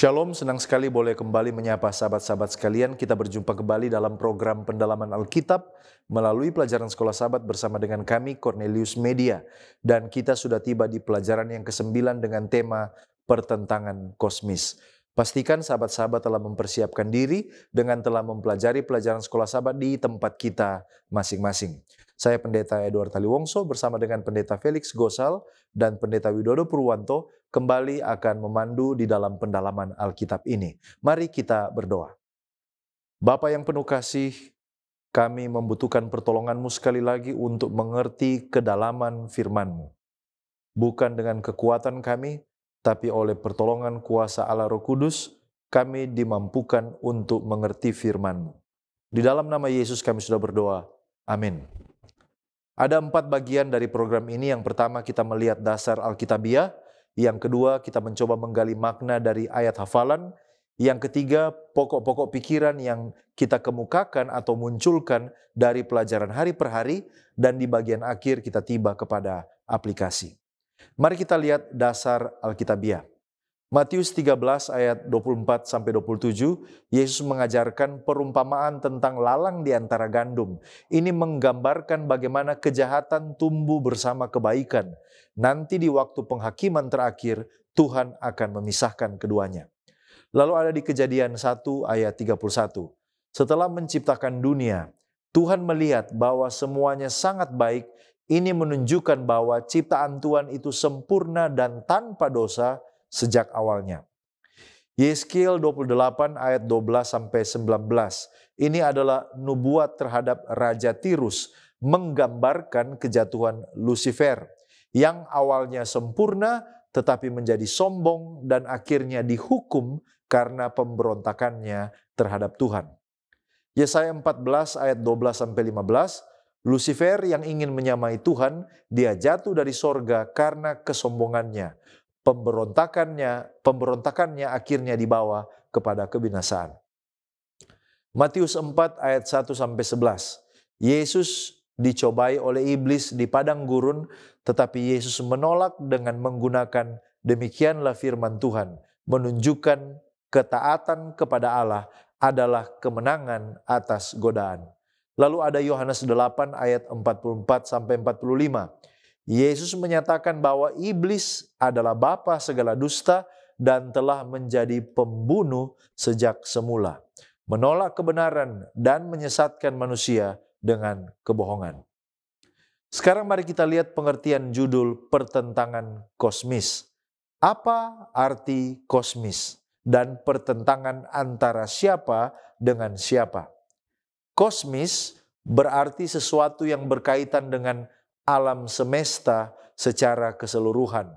Shalom, senang sekali boleh kembali menyapa sahabat-sahabat sekalian. Kita berjumpa kembali dalam program pendalaman Alkitab melalui pelajaran Sekolah Sahabat bersama dengan kami, Cornelius Media. Dan kita sudah tiba di pelajaran yang ke-9 dengan tema pertentangan kosmis. Pastikan sahabat-sahabat telah mempersiapkan diri dengan telah mempelajari pelajaran Sekolah Sahabat di tempat kita masing-masing. Saya Pendeta Edward Taliwongso bersama dengan Pendeta Felix Gosal dan Pendeta Widodo Purwanto kembali akan memandu di dalam pendalaman Alkitab ini. Mari kita berdoa. Bapa yang penuh kasih, kami membutuhkan pertolongan-Mu sekali lagi untuk mengerti kedalaman firman-Mu. Bukan dengan kekuatan kami, tapi oleh pertolongan kuasa Allah Roh Kudus, kami dimampukan untuk mengerti firman-Mu. Di dalam nama Yesus kami sudah berdoa. Amin. Ada 4 bagian dari program ini. Yang pertama kita melihat dasar Alkitabiah. Yang kedua kita mencoba menggali makna dari ayat hafalan. Yang ketiga pokok-pokok pikiran yang kita kemukakan atau munculkan dari pelajaran hari per hari. Dan di bagian akhir kita tiba kepada aplikasi. Mari kita lihat dasar Alkitabiah. Matius 13 ayat 24-27, Yesus mengajarkan perumpamaan tentang lalang di antara gandum. Ini menggambarkan bagaimana kejahatan tumbuh bersama kebaikan. Nanti di waktu penghakiman terakhir, Tuhan akan memisahkan keduanya. Lalu ada di Kejadian 1 ayat 31. Setelah menciptakan dunia, Tuhan melihat bahwa semuanya sangat baik. Ini menunjukkan bahwa ciptaan Tuhan itu sempurna dan tanpa dosa sejak awalnya. Yeskiel 28 ayat 12-19. Ini adalah nubuat terhadap Raja Tirus, menggambarkan kejatuhan Lucifer yang awalnya sempurna tetapi menjadi sombong dan akhirnya dihukum karena pemberontakannya terhadap Tuhan. Yesaya 14 ayat 12-15. Lucifer yang ingin menyamai Tuhan, dia jatuh dari sorga karena kesombongannya. Pemberontakannya akhirnya dibawa kepada kebinasaan. Matius 4 ayat 1-11. Yesus dicobai oleh iblis di padang gurun, tetapi Yesus menolak dengan menggunakan demikianlah firman Tuhan, menunjukkan ketaatan kepada Allah adalah kemenangan atas godaan. Lalu ada Yohanes 8 ayat 44-45. Yesus menyatakan bahwa iblis adalah bapa segala dusta dan telah menjadi pembunuh sejak semula, menolak kebenaran dan menyesatkan manusia dengan kebohongan. Sekarang mari kita lihat pengertian judul pertentangan kosmis. Apa arti kosmis dan pertentangan antara siapa dengan siapa? Kosmis berarti sesuatu yang berkaitan dengan alam semesta secara keseluruhan.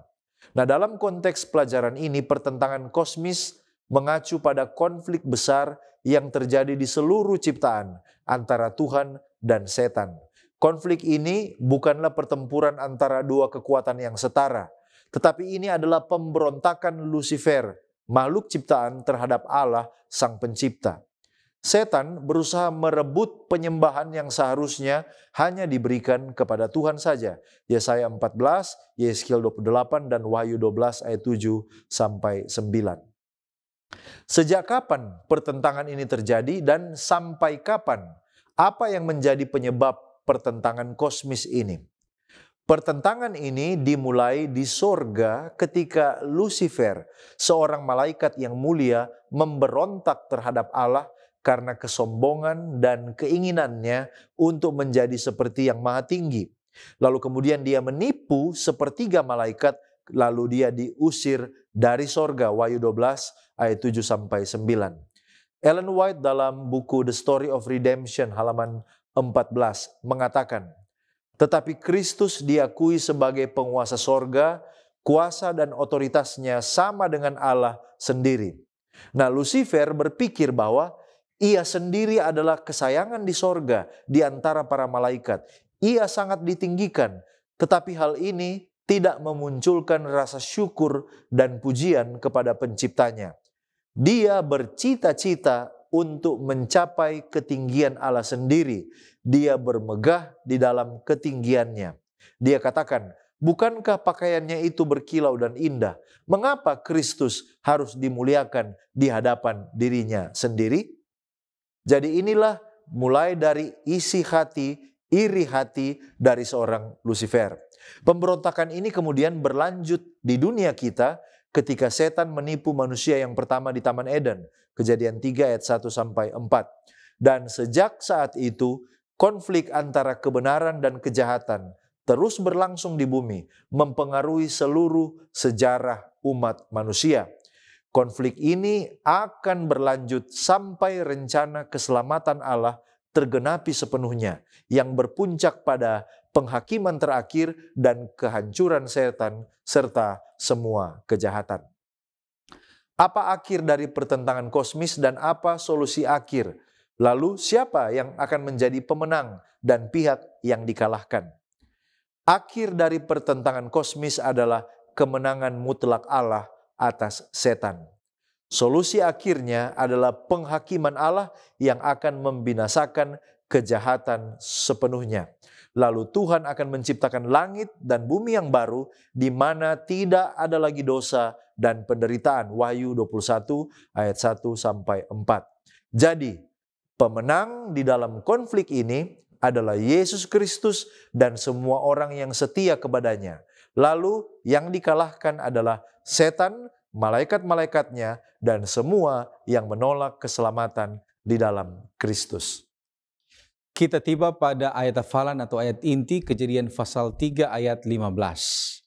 Nah, dalam konteks pelajaran ini, pertentangan kosmis mengacu pada konflik besar yang terjadi di seluruh ciptaan antara Tuhan dan setan. Konflik ini bukanlah pertempuran antara dua kekuatan yang setara, tetapi ini adalah pemberontakan Lucifer, makhluk ciptaan terhadap Allah, Sang Pencipta. Setan berusaha merebut penyembahan yang seharusnya hanya diberikan kepada Tuhan saja. Yesaya 14, Yeskiel 28, dan Wahyu 12 ayat 7-9. Sejak kapan pertentangan ini terjadi dan sampai kapan? Apa yang menjadi penyebab pertentangan kosmis ini? Pertentangan ini dimulai di sorga ketika Lucifer, seorang malaikat yang mulia, memberontak terhadap Allah karena kesombongan dan keinginannya untuk menjadi seperti yang maha tinggi. Lalu kemudian dia menipu sepertiga malaikat, lalu dia diusir dari sorga. Wahyu 12 ayat 7-9. Ellen White dalam buku The Story of Redemption halaman 14 mengatakan, tetapi Kristus diakui sebagai penguasa sorga, kuasa dan otoritasnya sama dengan Allah sendiri. Nah, Lucifer berpikir bahwa ia sendiri adalah kesayangan di sorga di antara para malaikat. Ia sangat ditinggikan, tetapi hal ini tidak memunculkan rasa syukur dan pujian kepada penciptanya. Dia bercita-cita untuk mencapai ketinggian Allah sendiri. Dia bermegah di dalam ketinggiannya. Dia katakan, Bukankah pakaiannya itu berkilau dan indah? Mengapa Kristus harus dimuliakan di hadapan dirinya sendiri? Jadi inilah mulai dari isi hati, iri hati dari seorang Lucifer. Pemberontakan ini kemudian berlanjut di dunia kita ketika setan menipu manusia yang pertama di Taman Eden. Kejadian 3 ayat 1-4. Dan sejak saat itu, konflik antara kebenaran dan kejahatan terus berlangsung di bumi, mempengaruhi seluruh sejarah umat manusia. Konflik ini akan berlanjut sampai rencana keselamatan Allah tergenapi sepenuhnya, yang berpuncak pada penghakiman terakhir dan kehancuran setan serta semua kejahatan. Apa akhir dari pertentangan kosmis dan apa solusi akhir? Lalu siapa yang akan menjadi pemenang dan pihak yang dikalahkan? Akhir dari pertentangan kosmis adalah kemenangan mutlak Allah atas setan. Solusi akhirnya adalah penghakiman Allah yang akan membinasakan kejahatan sepenuhnya. Lalu Tuhan akan menciptakan langit dan bumi yang baru di mana tidak ada lagi dosa dan penderitaan. Wahyu 21 ayat 1-4. Jadi, pemenang di dalam konflik ini adalah Yesus Kristus dan semua orang yang setia kepadanya. Lalu yang dikalahkan adalah setan, malaikat-malaikatnya, dan semua yang menolak keselamatan di dalam Kristus. Kita tiba pada ayat hafalan atau ayat inti Kejadian pasal 3 ayat 15.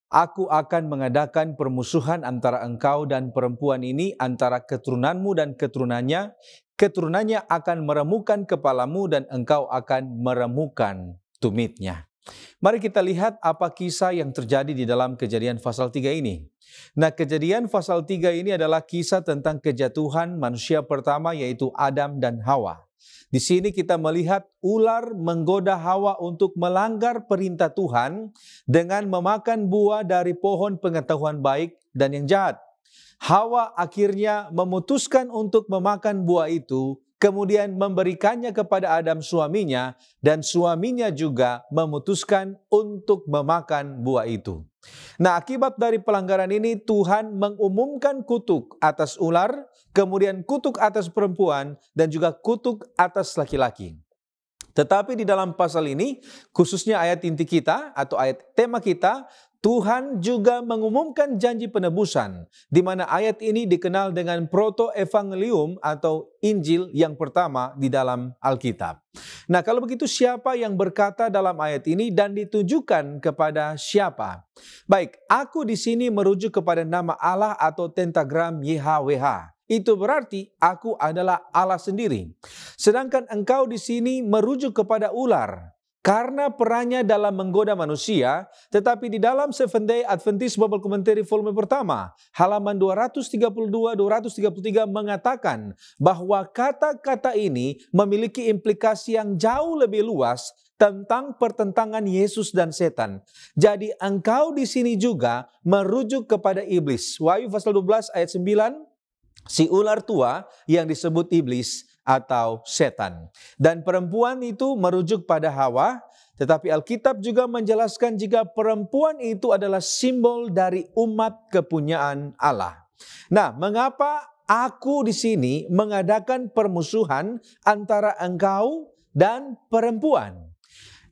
Aku akan mengadakan permusuhan antara engkau dan perempuan ini, antara keturunanmu dan keturunannya. Keturunannya akan meremukkan kepalamu dan engkau akan meremukkan tumitnya. Mari kita lihat apa kisah yang terjadi di dalam Kejadian pasal 3 ini. Nah, Kejadian pasal 3 ini adalah kisah tentang kejatuhan manusia pertama, yaitu Adam dan Hawa. Di sini kita melihat ular menggoda Hawa untuk melanggar perintah Tuhan dengan memakan buah dari pohon pengetahuan baik dan yang jahat. Hawa akhirnya memutuskan untuk memakan buah itu, kemudian memberikannya kepada Adam suaminya, dan suaminya juga memutuskan untuk memakan buah itu. Nah, akibat dari pelanggaran ini Tuhan mengumumkan kutuk atas ular, kemudian kutuk atas perempuan, dan juga kutuk atas laki-laki. Tetapi di dalam pasal ini, khususnya ayat inti kita atau ayat tema kita, Tuhan juga mengumumkan janji penebusan, di mana ayat ini dikenal dengan proto-evangelium atau Injil yang pertama di dalam Alkitab. Nah, kalau begitu siapa yang berkata dalam ayat ini dan ditujukan kepada siapa? Baik, aku di sini merujuk kepada nama Allah atau tentagram YHWH. Itu berarti aku adalah Allah sendiri. Sedangkan engkau di sini merujuk kepada ular, karena perannya dalam menggoda manusia. Tetapi di dalam Seventh Day Adventist Bible Commentary volume pertama, halaman 232-233 mengatakan bahwa kata-kata ini memiliki implikasi yang jauh lebih luas tentang pertentangan Yesus dan setan. Jadi engkau di sini juga merujuk kepada iblis. Wahyu pasal 12 ayat 9, si ular tua yang disebut iblis atau setan. Dan perempuan itu merujuk pada Hawa, tetapi Alkitab juga menjelaskan jika perempuan itu adalah simbol dari umat kepunyaan Allah. Nah, mengapa aku di sini mengadakan permusuhan antara engkau dan perempuan?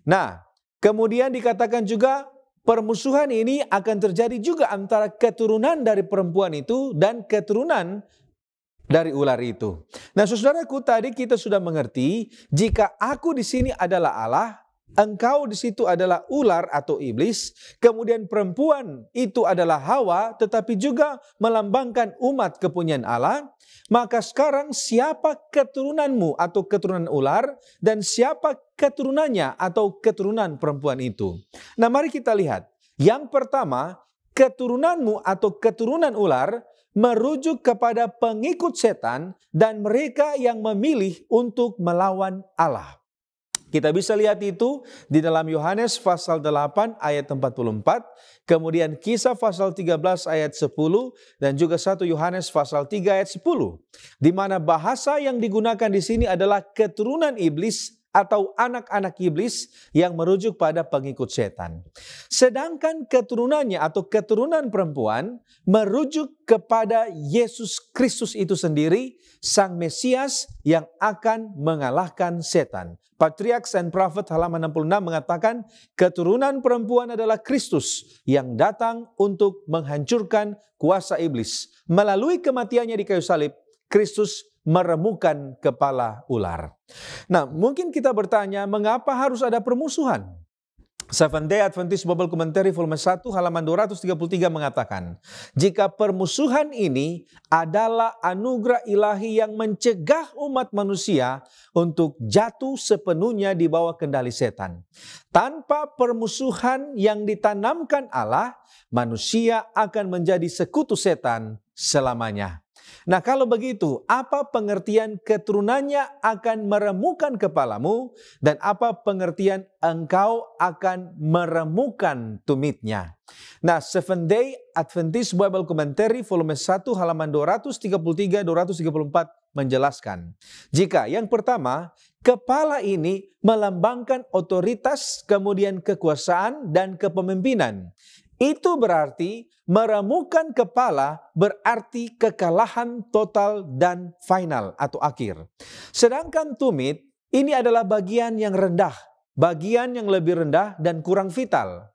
Nah, kemudian dikatakan juga permusuhan ini akan terjadi juga antara keturunan dari perempuan itu dan keturunan dari ular itu. Nah, saudaraku, tadi kita sudah mengerti jika aku di sini adalah Allah, engkau di situ adalah ular atau iblis, kemudian perempuan itu adalah Hawa, tetapi juga melambangkan umat kepunyaan Allah. Maka sekarang siapa keturunanmu atau keturunan ular dan siapa keturunannya atau keturunan perempuan itu? Nah, mari kita lihat. Yang pertama, keturunanmu atau keturunan ular merujuk kepada pengikut setan dan mereka yang memilih untuk melawan Allah. Kita bisa lihat itu di dalam Yohanes pasal 8 ayat 44, kemudian Kisah pasal 13 ayat 10, dan juga 1 Yohanes pasal 3 ayat 10. Di mana bahasa yang digunakan di sini adalah keturunan iblis atau anak-anak iblis yang merujuk pada pengikut setan. Sedangkan keturunannya atau keturunan perempuan merujuk kepada Yesus Kristus itu sendiri, Sang Mesias yang akan mengalahkan setan. Patriarchs and Prophet halaman 66 mengatakan keturunan perempuan adalah Kristus yang datang untuk menghancurkan kuasa iblis. Melalui kematiannya di kayu salib, Kristus meremukkan kepala ular. Nah, mungkin kita bertanya, mengapa harus ada permusuhan? Seventh Day Adventist Bible Commentary volume 1 halaman 233 mengatakan, jika permusuhan ini adalah anugerah ilahi yang mencegah umat manusia untuk jatuh sepenuhnya di bawah kendali setan. Tanpa permusuhan yang ditanamkan Allah, manusia akan menjadi sekutu setan selamanya. Nah, kalau begitu, apa pengertian keturunannya akan meremukkan kepalamu dan apa pengertian engkau akan meremukkan tumitnya? Nah, Seventh Day Adventist Bible Commentary volume 1 halaman 233-234 menjelaskan, jika yang pertama, kepala ini melambangkan otoritas, kemudian kekuasaan dan kepemimpinan. Itu berarti meremukkan kepala berarti kekalahan total dan final atau akhir. Sedangkan tumit ini adalah bagian yang rendah, bagian yang lebih rendah dan kurang vital.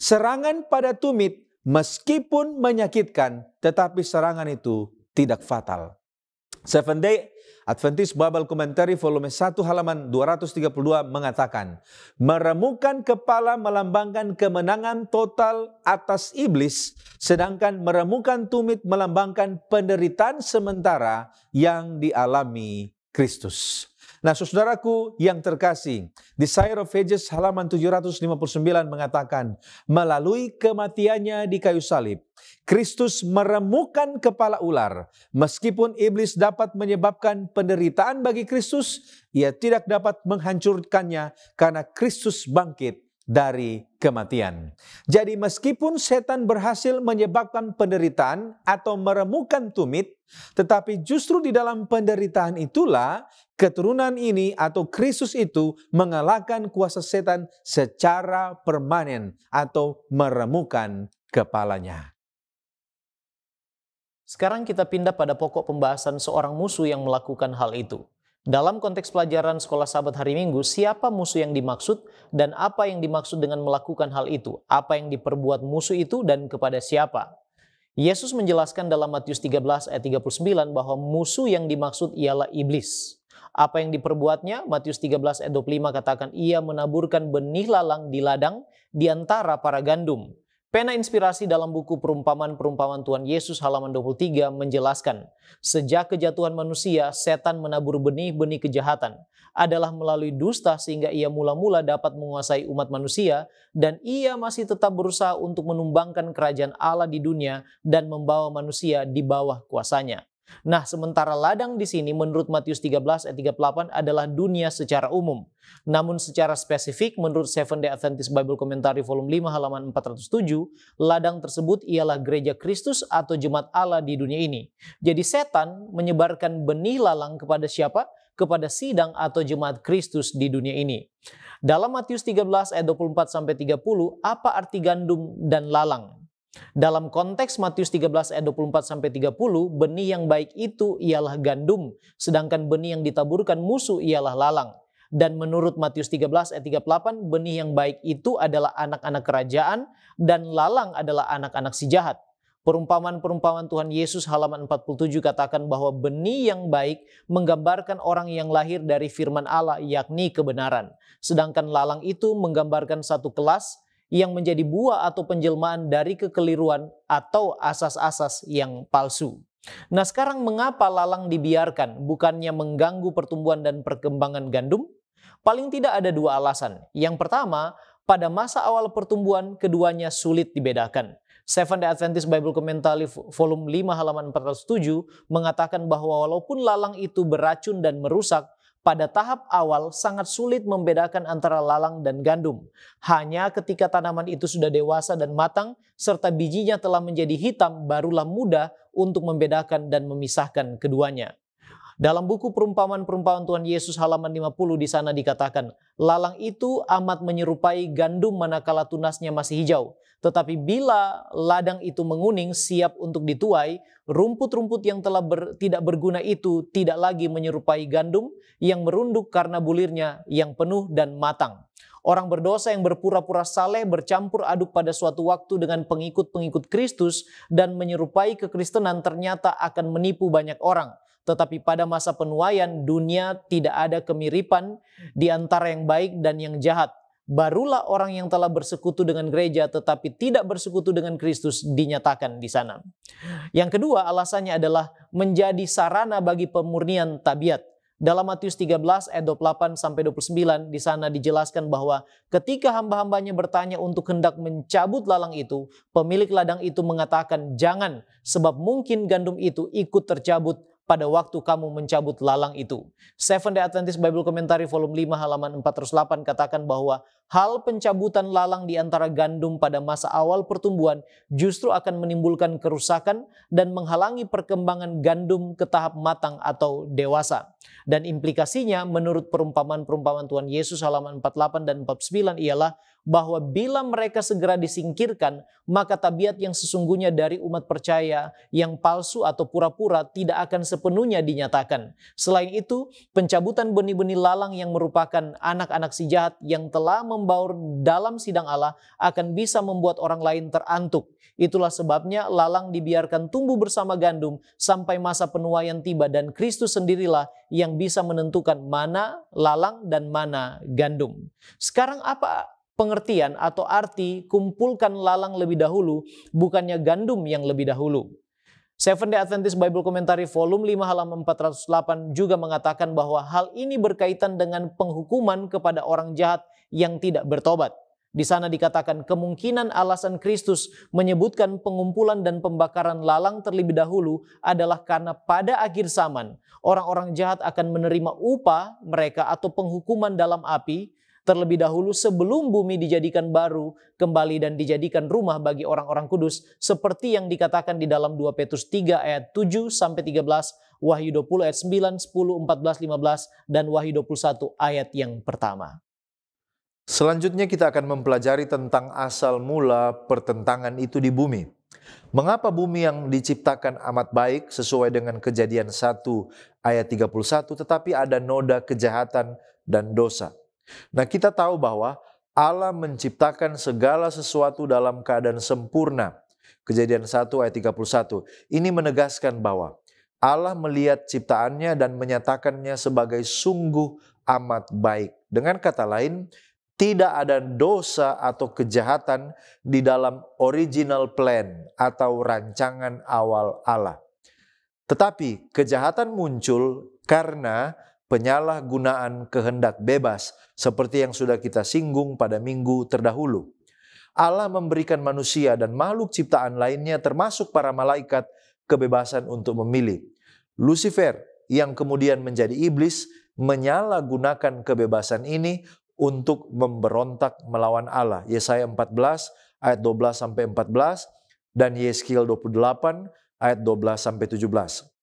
Serangan pada tumit meskipun menyakitkan, tetapi serangan itu tidak fatal. Seventh Day Adventist Bible Commentary volume 1 halaman 232 mengatakan, meremukkan kepala melambangkan kemenangan total atas iblis, sedangkan meremukkan tumit melambangkan penderitaan sementara yang dialami Kristus. Nah, saudaraku yang terkasih, Desire of Ages halaman 759 mengatakan, melalui kematiannya di kayu salib, Kristus meremukkan kepala ular. Meskipun iblis dapat menyebabkan penderitaan bagi Kristus, ia tidak dapat menghancurkannya karena Kristus bangkit dari kematian. Jadi meskipun setan berhasil menyebabkan penderitaan atau meremukkan tumit, tetapi justru di dalam penderitaan itulah keturunan ini atau Kristus itu mengalahkan kuasa setan secara permanen atau meremukkan kepalanya. Sekarang kita pindah pada pokok pembahasan seorang musuh yang melakukan hal itu. Dalam konteks pelajaran sekolah Sabat hari Minggu, siapa musuh yang dimaksud dan apa yang dimaksud dengan melakukan hal itu? Apa yang diperbuat musuh itu dan kepada siapa? Yesus menjelaskan dalam Matius 13 ayat 39 bahwa musuh yang dimaksud ialah iblis. Apa yang diperbuatnya? Matius 13 ayat 25 katakan, ia menaburkan benih lalang di ladang di antara para gandum. Pena inspirasi dalam buku Perumpamaan-Perumpamaan Tuhan Yesus halaman 23 menjelaskan, sejak kejatuhan manusia, setan menabur benih-benih kejahatan adalah melalui dusta sehingga ia mula-mula dapat menguasai umat manusia dan ia masih tetap berusaha untuk menumbangkan kerajaan Allah di dunia dan membawa manusia di bawah kuasanya. Nah, sementara ladang di sini menurut Matius 13 ayat 38 adalah dunia secara umum. Namun secara spesifik menurut Seventh Day Adventist Bible Commentary volume 5 halaman 407, ladang tersebut ialah gereja Kristus atau jemaat Allah di dunia ini. Jadi setan menyebarkan benih lalang kepada siapa? Kepada sidang atau jemaat Kristus di dunia ini. Dalam Matius 13 ayat 24 sampai 30, apa arti gandum dan lalang? Dalam konteks Matius 13 ayat 24 sampai 30, benih yang baik itu ialah gandum, sedangkan benih yang ditaburkan musuh ialah lalang. Dan menurut Matius 13 ayat 38, benih yang baik itu adalah anak-anak kerajaan dan lalang adalah anak-anak si jahat. Perumpamaan-perumpamaan Tuhan Yesus halaman 47 katakan bahwa benih yang baik menggambarkan orang yang lahir dari firman Allah, yakni kebenaran. Sedangkan lalang itu menggambarkan satu kelas yang menjadi buah atau penjelmaan dari kekeliruan atau asas-asas yang palsu. Nah, sekarang mengapa lalang dibiarkan? Bukannya mengganggu pertumbuhan dan perkembangan gandum? Paling tidak ada dua alasan. Yang pertama, pada masa awal pertumbuhan keduanya sulit dibedakan. Seventh Day Adventist Bible Commentary volume 5 halaman 407 mengatakan bahwa walaupun lalang itu beracun dan merusak, pada tahap awal sangat sulit membedakan antara lalang dan gandum. Hanya ketika tanaman itu sudah dewasa dan matang, serta bijinya telah menjadi hitam, barulah mudah untuk membedakan dan memisahkan keduanya. Dalam buku perumpamaan-perumpamaan Tuhan Yesus halaman 50 di sana dikatakan, lalang itu amat menyerupai gandum manakala tunasnya masih hijau. Tetapi bila ladang itu menguning siap untuk dituai, rumput-rumput yang telah tidak berguna itu tidak lagi menyerupai gandum yang merunduk karena bulirnya yang penuh dan matang. Orang berdosa yang berpura-pura saleh bercampur aduk pada suatu waktu dengan pengikut-pengikut Kristus dan menyerupai kekristenan ternyata akan menipu banyak orang. Tetapi pada masa penuaian dunia tidak ada kemiripan di antara yang baik dan yang jahat. Barulah orang yang telah bersekutu dengan gereja tetapi tidak bersekutu dengan Kristus dinyatakan di sana. Yang kedua alasannya adalah menjadi sarana bagi pemurnian tabiat. Dalam Matius 13 ayat 28 sampai 29 di sana dijelaskan bahwa ketika hamba-hambanya bertanya untuk hendak mencabut lalang itu, pemilik ladang itu mengatakan jangan, sebab mungkin gandum itu ikut tercabut pada waktu kamu mencabut lalang itu. Seventh-day Adventist Bible Commentary volume 5 halaman 408 katakan bahwa hal pencabutan lalang di antara gandum pada masa awal pertumbuhan justru akan menimbulkan kerusakan dan menghalangi perkembangan gandum ke tahap matang atau dewasa. Dan implikasinya menurut perumpamaan-perumpamaan Tuhan Yesus halaman 48 dan 49 ialah bahwa bila mereka segera disingkirkan, maka tabiat yang sesungguhnya dari umat percaya yang palsu atau pura-pura tidak akan sepenuhnya dinyatakan. Selain itu, pencabutan benih-benih lalang yang merupakan anak-anak si jahat yang telah membaur dalam sidang Allah akan bisa membuat orang lain terantuk. Itulah sebabnya lalang dibiarkan tumbuh bersama gandum sampai masa penuaian tiba dan Kristus sendirilah yang bisa menentukan mana lalang dan mana gandum. Sekarang apa pengertian atau arti kumpulkan lalang lebih dahulu, bukannya gandum yang lebih dahulu? Seventh-day Adventist Bible Commentary volume 5 halaman 408 juga mengatakan bahwa hal ini berkaitan dengan penghukuman kepada orang jahat yang tidak bertobat. Di sana dikatakan kemungkinan alasan Kristus menyebutkan pengumpulan dan pembakaran lalang terlebih dahulu adalah karena pada akhir zaman orang-orang jahat akan menerima upah mereka atau penghukuman dalam api terlebih dahulu sebelum bumi dijadikan baru kembali dan dijadikan rumah bagi orang-orang kudus seperti yang dikatakan di dalam 2 Petrus 3 ayat 7 sampai 13, Wahyu 20 ayat 9, 10, 14, 15 dan Wahyu 21 ayat yang pertama. Selanjutnya kita akan mempelajari tentang asal mula pertentangan itu di bumi. Mengapa bumi yang diciptakan amat baik sesuai dengan Kejadian 1 ayat 31 tetapi ada noda kejahatan dan dosa? Nah, kita tahu bahwa Allah menciptakan segala sesuatu dalam keadaan sempurna. Kejadian 1 ayat 31. Ini menegaskan bahwa Allah melihat ciptaannya dan menyatakannya sebagai sungguh amat baik. Dengan kata lain, tidak ada dosa atau kejahatan di dalam original plan atau rancangan awal Allah. Tetapi kejahatan muncul karena penyalahgunaan kehendak bebas seperti yang sudah kita singgung pada minggu terdahulu. Allah memberikan manusia dan makhluk ciptaan lainnya termasuk para malaikat kebebasan untuk memilih. Lucifer yang kemudian menjadi iblis menyalahgunakan kebebasan ini untuk memberontak melawan Allah. Yesaya 14 ayat 12 sampai 14 dan Yeskiel 28 ayat 12 sampai 17.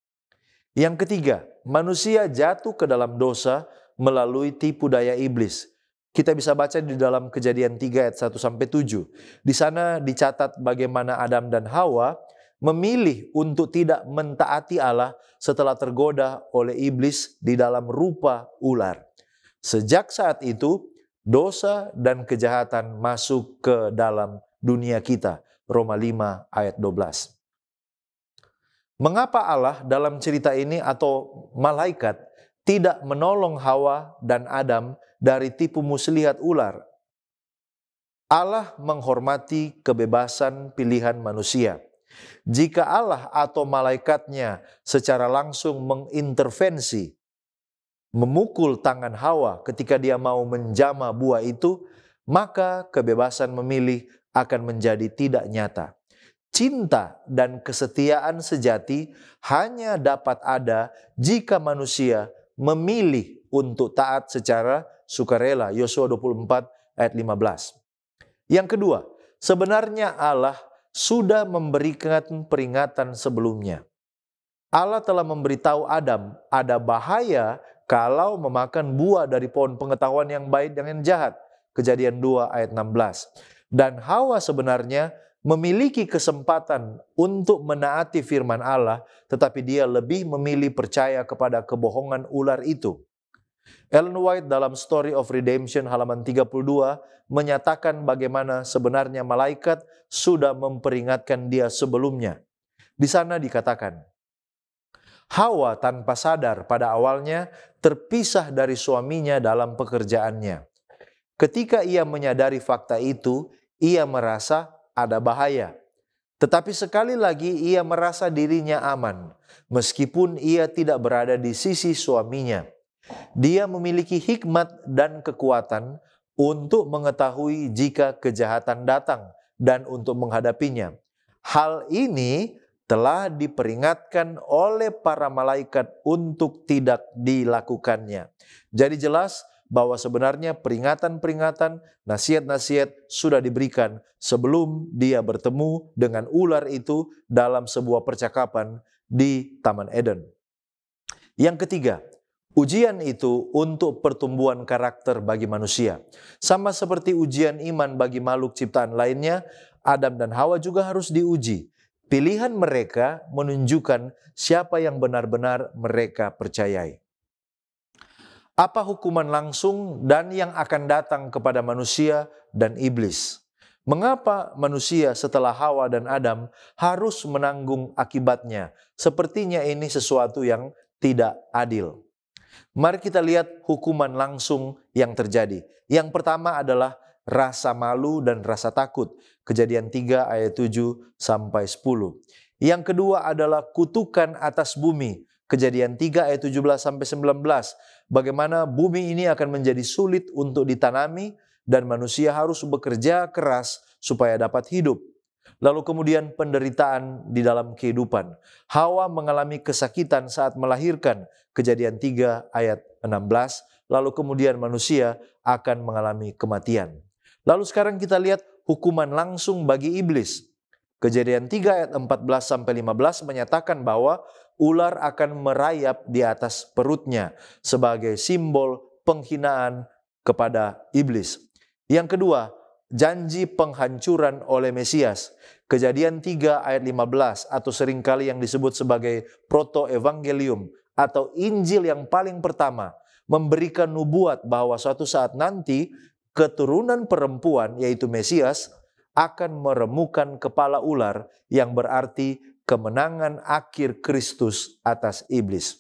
Yang ketiga, manusia jatuh ke dalam dosa melalui tipu daya iblis. Kita bisa baca di dalam Kejadian 3 ayat 1 sampai 7. Di sana dicatat bagaimana Adam dan Hawa memilih untuk tidak mentaati Allah setelah tergoda oleh iblis di dalam rupa ular. Sejak saat itu, dosa dan kejahatan masuk ke dalam dunia kita. Roma 5 ayat 12. Mengapa Allah dalam cerita ini atau malaikat tidak menolong Hawa dan Adam dari tipu muslihat ular? Allah menghormati kebebasan pilihan manusia. Jika Allah atau malaikatnya secara langsung mengintervensi, memukul tangan Hawa ketika dia mau menjamah buah itu, maka kebebasan memilih akan menjadi tidak nyata. Cinta dan kesetiaan sejati hanya dapat ada jika manusia memilih untuk taat secara sukarela. Yosua 24 ayat 15. Yang kedua, sebenarnya Allah sudah memberikan peringatan sebelumnya. Allah telah memberitahu Adam ada bahaya kalau memakan buah dari pohon pengetahuan yang baik dan yang jahat. Kejadian 2 ayat 16. Dan Hawa sebenarnya memiliki kesempatan untuk menaati firman Allah, tetapi dia lebih memilih percaya kepada kebohongan ular itu. Ellen White dalam Story of Redemption halaman 32 menyatakan bagaimana sebenarnya malaikat sudah memperingatkan dia sebelumnya. Di sana dikatakan, Hawa tanpa sadar pada awalnya terpisah dari suaminya dalam pekerjaannya. Ketika ia menyadari fakta itu, ia merasa ada bahaya. Tetapi sekali lagi ia merasa dirinya aman, meskipun ia tidak berada di sisi suaminya. Dia memiliki hikmat dan kekuatan untuk mengetahui jika kejahatan datang dan untuk menghadapinya. Hal ini telah diperingatkan oleh para malaikat untuk tidak dilakukannya. Jadi jelas bahwa sebenarnya peringatan-peringatan, nasihat-nasihat sudah diberikan sebelum dia bertemu dengan ular itu dalam sebuah percakapan di Taman Eden. Yang ketiga, ujian itu untuk pertumbuhan karakter bagi manusia. Sama seperti ujian iman bagi makhluk ciptaan lainnya, Adam dan Hawa juga harus diuji. Pilihan mereka menunjukkan siapa yang benar-benar mereka percayai. Apa hukuman langsung dan yang akan datang kepada manusia dan iblis? Mengapa manusia setelah Hawa dan Adam harus menanggung akibatnya? Sepertinya ini sesuatu yang tidak adil. Mari kita lihat hukuman langsung yang terjadi. Yang pertama adalah rasa malu dan rasa takut. Kejadian 3 ayat 7 sampai 10. Yang kedua adalah kutukan atas bumi. Kejadian 3 ayat 17 sampai 19. Bagaimana bumi ini akan menjadi sulit untuk ditanami dan manusia harus bekerja keras supaya dapat hidup. Lalu kemudian penderitaan di dalam kehidupan. Hawa mengalami kesakitan saat melahirkan. Kejadian 3 ayat 16. Lalu kemudian manusia akan mengalami kematian. Lalu sekarang kita lihat hukuman langsung bagi iblis. Kejadian 3 ayat 14-15 menyatakan bahwa ular akan merayap di atas perutnya sebagai simbol penghinaan kepada iblis. Yang kedua, janji penghancuran oleh Mesias. Kejadian 3 ayat 15 atau seringkali yang disebut sebagai proto-evangelium atau Injil yang paling pertama memberikan nubuat bahwa suatu saat nanti keturunan perempuan yaitu Mesias akan meremukkan kepala ular yang berarti kemenangan akhir Kristus atas iblis.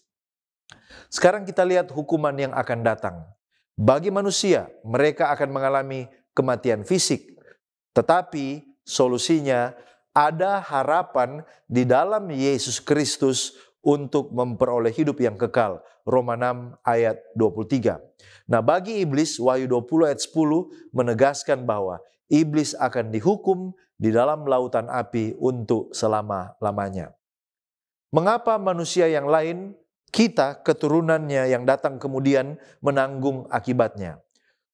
Sekarang kita lihat hukuman yang akan datang. Bagi manusia, mereka akan mengalami kematian fisik. Tetapi solusinya ada harapan di dalam Yesus Kristus untuk memperoleh hidup yang kekal. Roma 6 ayat 23. Nah, bagi iblis, Wahyu 20 ayat 10 menegaskan bahwa iblis akan dihukum di dalam lautan api untuk selama-lamanya. Mengapa manusia yang lain, kita keturunannya yang datang kemudian menanggung akibatnya?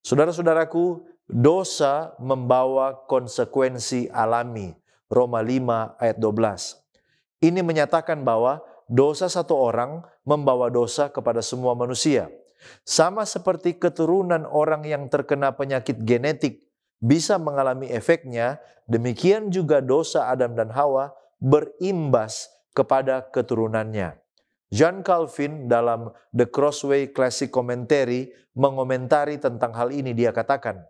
Saudara-saudaraku, dosa membawa konsekuensi alami. Roma 5 ayat 12. Ini menyatakan bahwa dosa satu orang membawa dosa kepada semua manusia. Sama seperti keturunan orang yang terkena penyakit genetik bisa mengalami efeknya, demikian juga dosa Adam dan Hawa berimbas kepada keturunannya. John Calvin dalam The Crossway Classic Commentary mengomentari tentang hal ini. Dia katakan,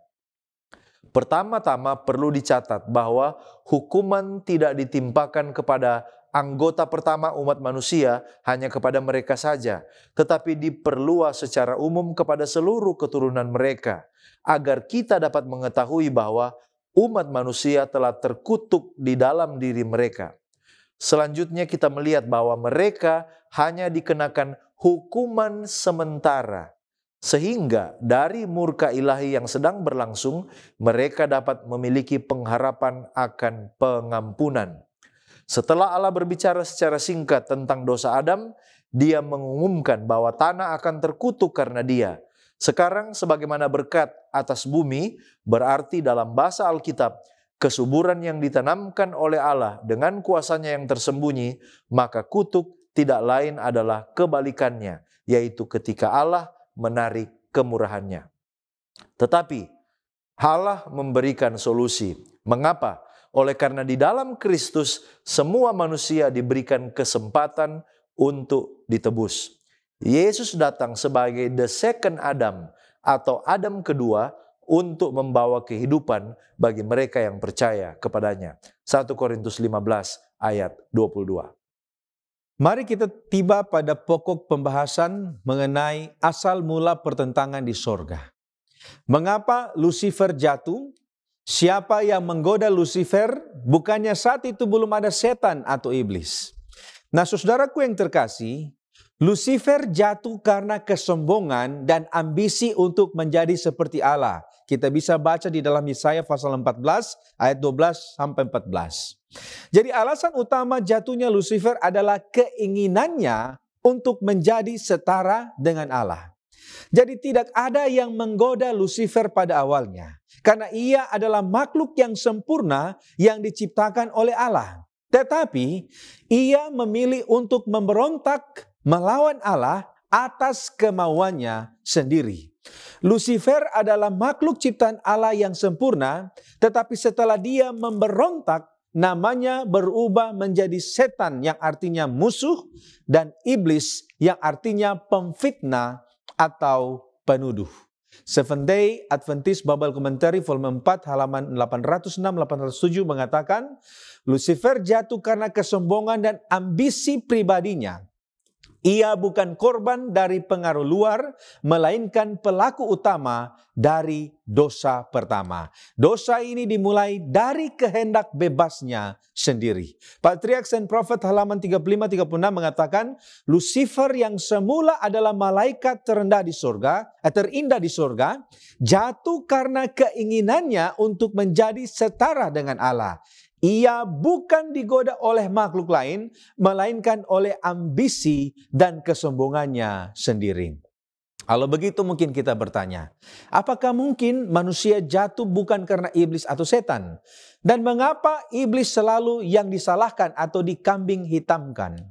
pertama-tama perlu dicatat bahwa hukuman tidak ditimpakan kepada anggota pertama umat manusia hanya kepada mereka saja, tetapi diperluas secara umum kepada seluruh keturunan mereka, agar kita dapat mengetahui bahwa umat manusia telah terkutuk di dalam diri mereka. Selanjutnya kita melihat bahwa mereka hanya dikenakan hukuman sementara, sehingga dari murka ilahi yang sedang berlangsung, mereka dapat memiliki pengharapan akan pengampunan. Setelah Allah berbicara secara singkat tentang dosa Adam, Dia mengumumkan bahwa tanah akan terkutuk karena dia. Sekarang sebagaimana berkat atas bumi, berarti dalam bahasa Alkitab, kesuburan yang ditanamkan oleh Allah dengan kuasanya yang tersembunyi, maka kutuk tidak lain adalah kebalikannya, yaitu ketika Allah menarik kemurahannya. Tetapi Allah memberikan solusi. Mengapa? Oleh karena di dalam Kristus semua manusia diberikan kesempatan untuk ditebus. Yesus datang sebagai the second Adam atau Adam kedua untuk membawa kehidupan bagi mereka yang percaya kepadanya. 1 Korintus 15 ayat 22. Mari kita tiba pada pokok pembahasan mengenai asal mula pertentangan di sorga. Mengapa Lucifer jatuh? Siapa yang menggoda Lucifer? Bukannya saat itu belum ada setan atau iblis. Nah, saudaraku yang terkasih, Lucifer jatuh karena kesombongan dan ambisi untuk menjadi seperti Allah. Kita bisa baca di dalam Yesaya pasal 14 ayat 12 sampai 14. Jadi alasan utama jatuhnya Lucifer adalah keinginannya untuk menjadi setara dengan Allah. Jadi tidak ada yang menggoda Lucifer pada awalnya. Karena ia adalah makhluk yang sempurna yang diciptakan oleh Allah. Tetapi ia memilih untuk memberontak melawan Allah atas kemauannya sendiri. Lucifer adalah makhluk ciptaan Allah yang sempurna, tetapi setelah dia memberontak, namanya berubah menjadi setan yang artinya musuh dan iblis yang artinya pemfitnah atau penuduh. Seventh Day Adventist Bible Commentary volume 4 halaman 806-807 mengatakan, Lucifer jatuh karena kesombongan dan ambisi pribadinya. Ia bukan korban dari pengaruh luar, melainkan pelaku utama dari dosa pertama. Dosa ini dimulai dari kehendak bebasnya sendiri. Patriarchs and Prophet halaman 35-36 mengatakan, Lucifer yang semula adalah malaikat terindah di sorga, jatuh karena keinginannya untuk menjadi setara dengan Allah. Ia bukan digoda oleh makhluk lain, melainkan oleh ambisi dan kesombongannya sendiri. Kalau begitu mungkin kita bertanya, apakah mungkin manusia jatuh bukan karena iblis atau setan? Dan mengapa iblis selalu yang disalahkan atau dikambing hitamkan?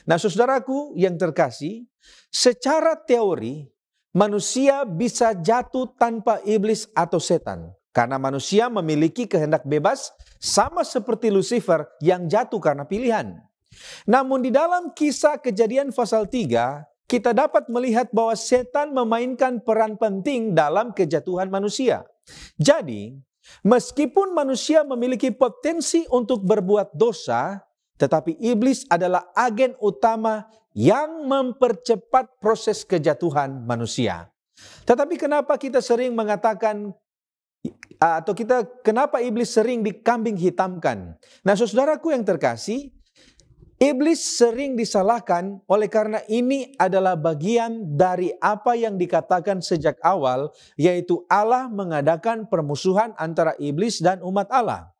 Nah, saudaraku yang terkasih, secara teori manusia bisa jatuh tanpa iblis atau setan. Karena manusia memiliki kehendak bebas sama seperti Lucifer yang jatuh karena pilihan. Namun di dalam kisah Kejadian pasal 3, kita dapat melihat bahwa setan memainkan peran penting dalam kejatuhan manusia. Jadi, meskipun manusia memiliki potensi untuk berbuat dosa, tetapi iblis adalah agen utama yang mempercepat proses kejatuhan manusia. Tetapi kenapa kita sering mengatakan kenapa iblis sering dikambing hitamkan? Nah, saudaraku yang terkasih, iblis sering disalahkan oleh karena ini adalah bagian dari apa yang dikatakan sejak awal, yaitu Allah mengadakan permusuhan antara iblis dan umat Allah.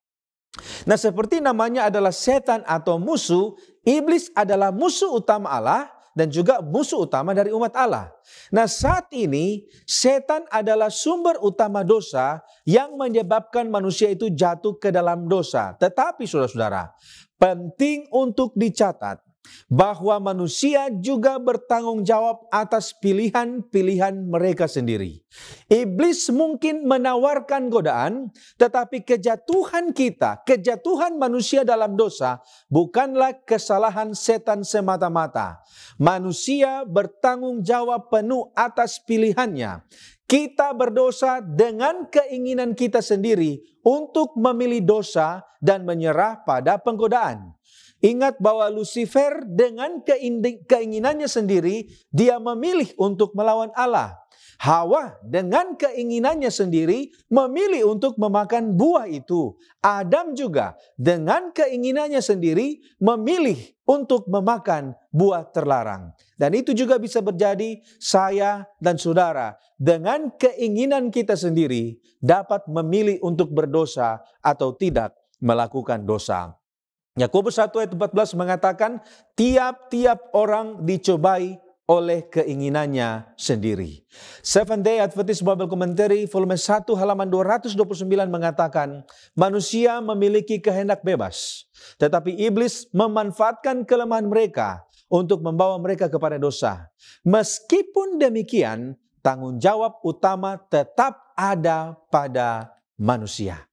Nah, seperti namanya adalah setan atau musuh, iblis adalah musuh utama Allah dan juga musuh utama dari umat Allah. Nah, saat ini setan adalah sumber utama dosa yang menyebabkan manusia itu jatuh ke dalam dosa. Tetapi saudara-saudara, penting untuk dicatat bahwa manusia juga bertanggung jawab atas pilihan-pilihan mereka sendiri. Iblis mungkin menawarkan godaan, tetapi kejatuhan manusia dalam dosa bukanlah kesalahan setan semata-mata. Manusia bertanggung jawab penuh atas pilihannya. Kita berdosa dengan keinginan kita sendiri untuk memilih dosa dan menyerah pada penggodaan. Ingat bahwa Lucifer dengan keinginannya sendiri, dia memilih untuk melawan Allah. Hawa dengan keinginannya sendiri memilih untuk memakan buah itu. Adam juga dengan keinginannya sendiri memilih untuk memakan buah terlarang. Dan itu juga bisa terjadi saya dan saudara. Dengan keinginan kita sendiri dapat memilih untuk berdosa atau tidak melakukan dosa. Yakobus 1 ayat 14 mengatakan, tiap-tiap orang dicobai oleh keinginannya sendiri. Seventh Day Adventist Bible Commentary volume 1 halaman 229 mengatakan, manusia memiliki kehendak bebas, tetapi iblis memanfaatkan kelemahan mereka untuk membawa mereka kepada dosa. Meskipun demikian, tanggung jawab utama tetap ada pada manusia.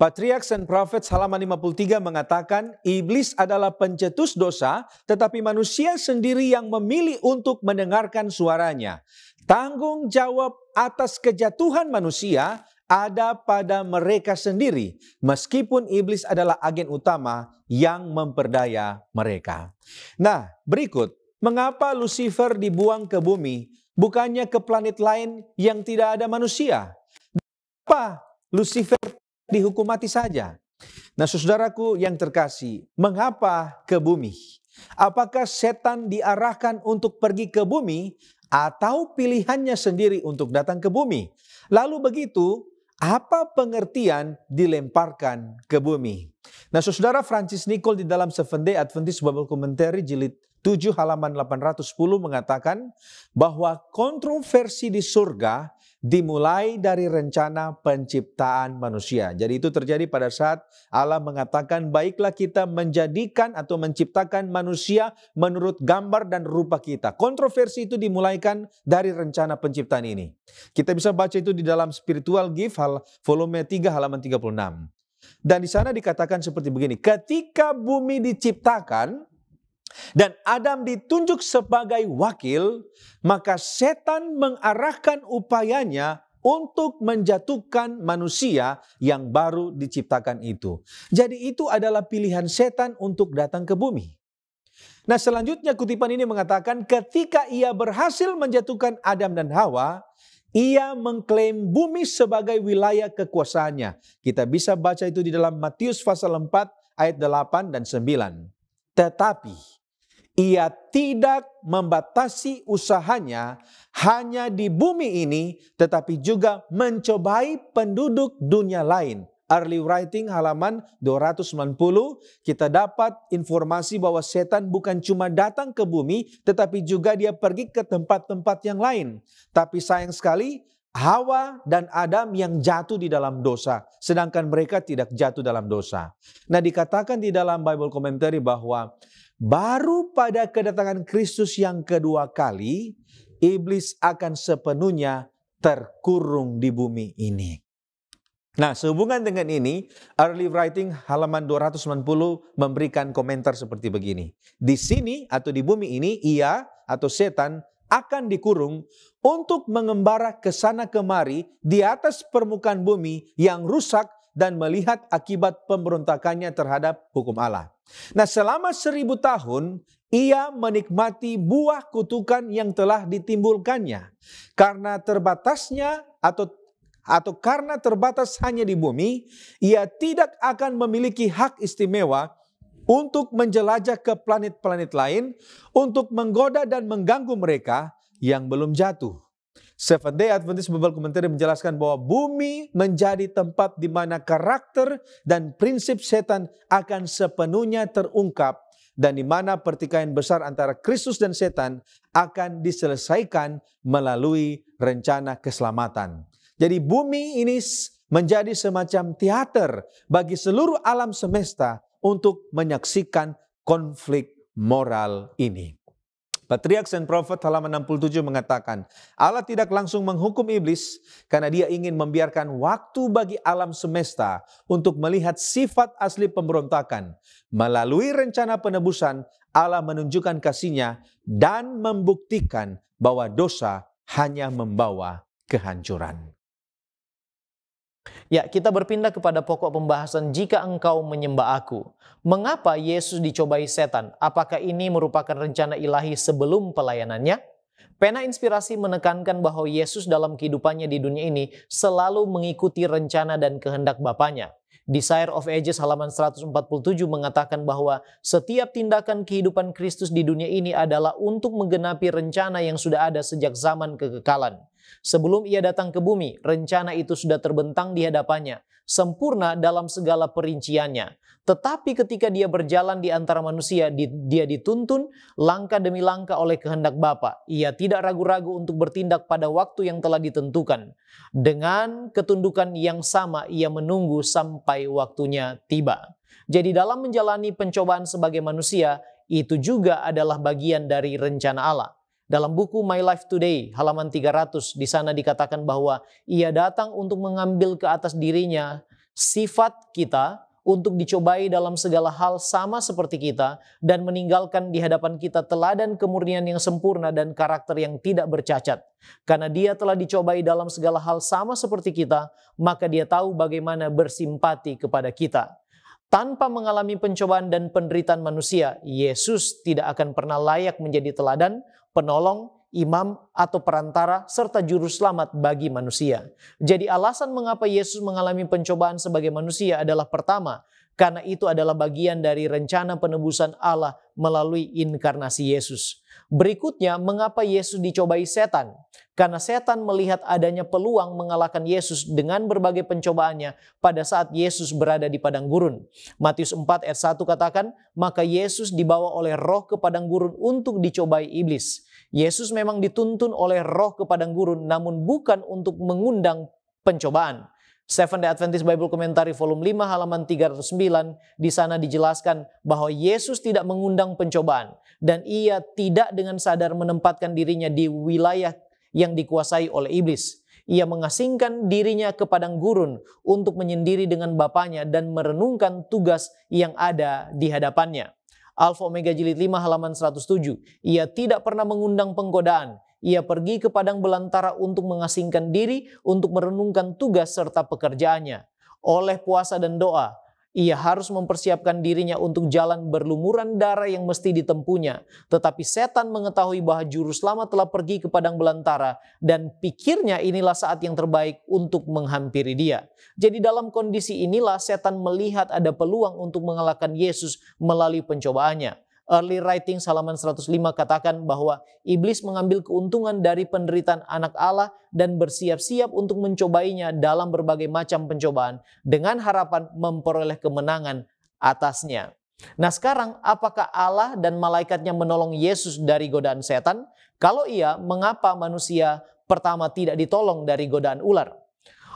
Patriarchs and Prophets halaman 53 mengatakan iblis adalah pencetus dosa, tetapi manusia sendiri yang memilih untuk mendengarkan suaranya. Tanggung jawab atas kejatuhan manusia ada pada mereka sendiri, meskipun iblis adalah agen utama yang memperdaya mereka. Nah, berikut, mengapa Lucifer dibuang ke bumi, bukannya ke planet lain yang tidak ada manusia? Apa Lucifer dihukum mati saja? Nah, saudaraku yang terkasih, mengapa ke bumi? Apakah setan diarahkan untuk pergi ke bumi atau pilihannya sendiri untuk datang ke bumi? Lalu begitu, apa pengertian dilemparkan ke bumi? Nah, saudara, Francis Nicole di dalam Seventh-day Adventist Bible Commentary jilid 7 halaman 810 mengatakan bahwa kontroversi di surga dimulai dari rencana penciptaan manusia. Jadi itu terjadi pada saat Allah mengatakan, baiklah kita menjadikan atau menciptakan manusia menurut gambar dan rupa kita. Kontroversi itu dimulaikan dari rencana penciptaan ini. Kita bisa baca itu di dalam Spiritual Gift volume 3 halaman 36. Dan di sana dikatakan seperti begini, ketika bumi diciptakan dan Adam ditunjuk sebagai wakil, maka setan mengarahkan upayanya untuk menjatuhkan manusia yang baru diciptakan itu. Jadi itu adalah pilihan setan untuk datang ke bumi. Nah, selanjutnya kutipan ini mengatakan ketika ia berhasil menjatuhkan Adam dan Hawa, ia mengklaim bumi sebagai wilayah kekuasaannya. Kita bisa baca itu di dalam Matius pasal 4 ayat 8 dan 9. Tetapi ia tidak membatasi usahanya hanya di bumi ini, tetapi juga mencobai penduduk dunia lain. Early Writing halaman 290, kita dapat informasi bahwa setan bukan cuma datang ke bumi, tetapi juga dia pergi ke tempat-tempat yang lain. Tapi sayang sekali, Hawa dan Adam yang jatuh di dalam dosa, sedangkan mereka tidak jatuh dalam dosa. Nah, dikatakan di dalam Bible Commentary bahwa baru pada kedatangan Kristus yang kedua kali, iblis akan sepenuhnya terkurung di bumi ini. Nah, sehubungan dengan ini, Early Writing halaman 290 memberikan komentar seperti begini. Di sini atau di bumi ini, ia atau setan akan dikurung untuk mengembara ke sana kemari di atas permukaan bumi yang rusak dan melihat akibat pemberontakannya terhadap hukum Allah. Nah, selama 1000 tahun, ia menikmati buah kutukan yang telah ditimbulkannya. Karena terbatasnya atau karena terbatas hanya di bumi, ia tidak akan memiliki hak istimewa untuk menjelajah ke planet-planet lain, untuk menggoda dan mengganggu mereka yang belum jatuh. Seventh-day Adventist Bible Commentary menjelaskan bahwa bumi menjadi tempat di mana karakter dan prinsip setan akan sepenuhnya terungkap dan di mana pertikaian besar antara Kristus dan setan akan diselesaikan melalui rencana keselamatan. Jadi bumi ini menjadi semacam teater bagi seluruh alam semesta untuk menyaksikan konflik moral ini. Patriarchs and Prophets halaman 67 mengatakan, Allah tidak langsung menghukum iblis karena dia ingin membiarkan waktu bagi alam semesta untuk melihat sifat asli pemberontakan. Melalui rencana penebusan, Allah menunjukkan kasih-Nya dan membuktikan bahwa dosa hanya membawa kehancuran. Ya, kita berpindah kepada pokok pembahasan jika engkau menyembah aku. Mengapa Yesus dicobai setan? Apakah ini merupakan rencana ilahi sebelum pelayanannya? Pena Inspirasi menekankan bahwa Yesus dalam kehidupannya di dunia ini selalu mengikuti rencana dan kehendak Bapanya. Desire of Ages halaman 147 mengatakan bahwa setiap tindakan kehidupan Kristus di dunia ini adalah untuk menggenapi rencana yang sudah ada sejak zaman kekekalan. Sebelum ia datang ke bumi, rencana itu sudah terbentang di hadapannya, sempurna dalam segala perinciannya. Tetapi ketika dia berjalan di antara manusia, dia dituntun langkah demi langkah oleh kehendak Bapa. Ia tidak ragu-ragu untuk bertindak pada waktu yang telah ditentukan. Dengan ketundukan yang sama, ia menunggu sampai waktunya tiba. Jadi dalam menjalani pencobaan sebagai manusia, itu juga adalah bagian dari rencana Allah. Dalam buku My Life Today, halaman 300, di sana dikatakan bahwa Ia datang untuk mengambil ke atas dirinya sifat kita untuk dicobai dalam segala hal sama seperti kita dan meninggalkan di hadapan kita teladan kemurnian yang sempurna dan karakter yang tidak bercacat. Karena Dia telah dicobai dalam segala hal sama seperti kita, maka Dia tahu bagaimana bersimpati kepada kita. Tanpa mengalami pencobaan dan penderitaan manusia, Yesus tidak akan pernah layak menjadi teladan, penolong, imam, atau perantara, serta juru selamat bagi manusia. Jadi alasan mengapa Yesus mengalami pencobaan sebagai manusia adalah pertama, karena itu adalah bagian dari rencana penebusan Allah melalui inkarnasi Yesus. Berikutnya, mengapa Yesus dicobai setan? Karena setan melihat adanya peluang mengalahkan Yesus dengan berbagai pencobaannya pada saat Yesus berada di padang gurun. Matius 4 ayat 1 katakan, maka Yesus dibawa oleh roh ke padang gurun untuk dicobai iblis. Yesus memang dituntun oleh roh ke padang gurun, namun bukan untuk mengundang pencobaan. Seventh-day Adventist Bible Commentary volume 5 halaman 309, di sana dijelaskan bahwa Yesus tidak mengundang pencobaan dan Ia tidak dengan sadar menempatkan dirinya di wilayah yang dikuasai oleh iblis. Ia mengasingkan dirinya ke padang gurun untuk menyendiri dengan Bapanya dan merenungkan tugas yang ada di hadapannya. Alfa Omega Jilid 5 halaman 107. Ia tidak pernah mengundang penggodaan. Ia pergi ke padang belantara untuk mengasingkan diri, untuk merenungkan tugas serta pekerjaannya. Oleh puasa dan doa, ia harus mempersiapkan dirinya untuk jalan berlumuran darah yang mesti ditempuhnya. Tetapi setan mengetahui bahwa juru selamat telah pergi ke padang belantara dan pikirnya inilah saat yang terbaik untuk menghampiri dia. Jadi dalam kondisi inilah setan melihat ada peluang untuk mengalahkan Yesus melalui pencobaannya. Early Writings halaman 105 katakan bahwa iblis mengambil keuntungan dari penderitaan anak Allah dan bersiap-siap untuk mencobainya dalam berbagai macam pencobaan dengan harapan memperoleh kemenangan atasnya. Nah sekarang apakah Allah dan malaikatnya menolong Yesus dari godaan setan? Kalau iya, mengapa manusia pertama tidak ditolong dari godaan ular?